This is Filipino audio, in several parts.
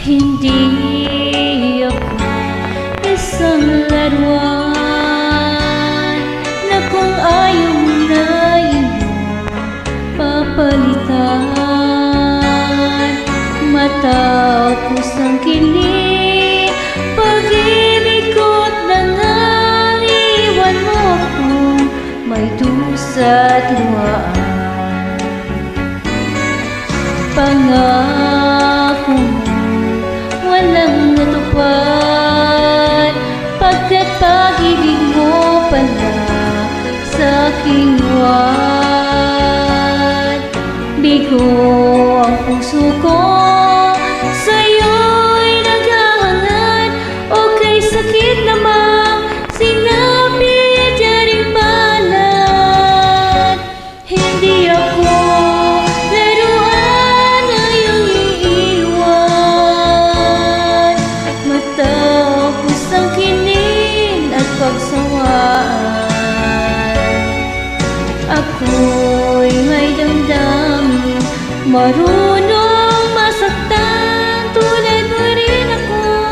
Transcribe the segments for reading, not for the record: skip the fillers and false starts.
Hindi ako isang laruan na kung ayaw mo na iyong papalitan. Matapos ang kilig, pag-ibig ko't nangaliwan mo akong may dusa't luhaan. Pangako mo walang natupad, pagkat pag-ibig mo pala sa'king wad. Bigo ang puso ko, sa'yo'y naghahangad, o kay sakit namang sinapit ya ring palad. Hindi ako laruan na iyong iiwan, matapos ang kinin at pagsawaan. Ako'y may damdamin, marunong masaktan, tulad mo rin ako,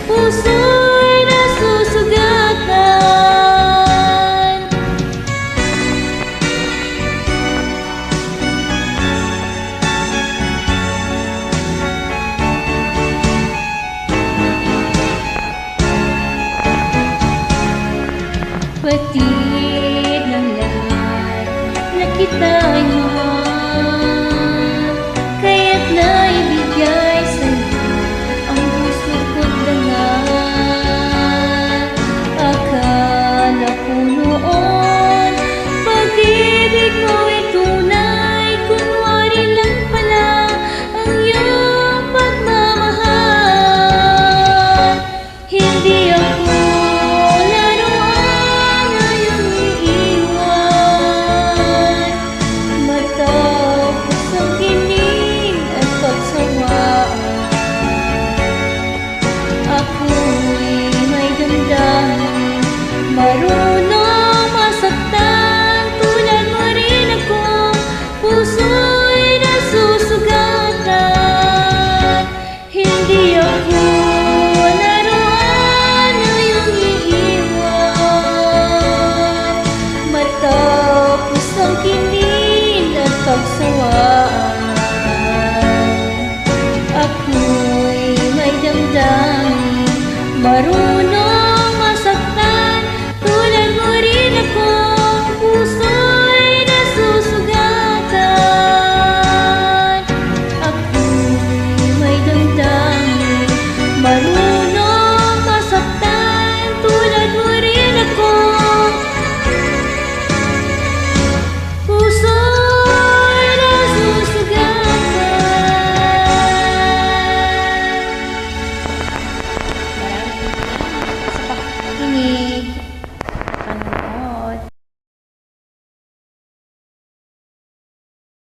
puso'y nasusugatan. Batid ng lahat na kita'y mahal, kaya't naibigay sa'yo ang puso ko't dangal. Akala ko noon pag-ibig mo'y tunay, kunwari lang pala ang iyong pagmamahal. Hindi ako laruan na iyong iiwan, matapos ang kinig at pagsawaan. Ako'y may damdamin, marunong masaktan, tulad mo rin ako, puso'y nasusugatan. Hindi ako laruan na iyong iiwan, matapos ang kinin at pagsawaan. Ako'y may damdamin, marunong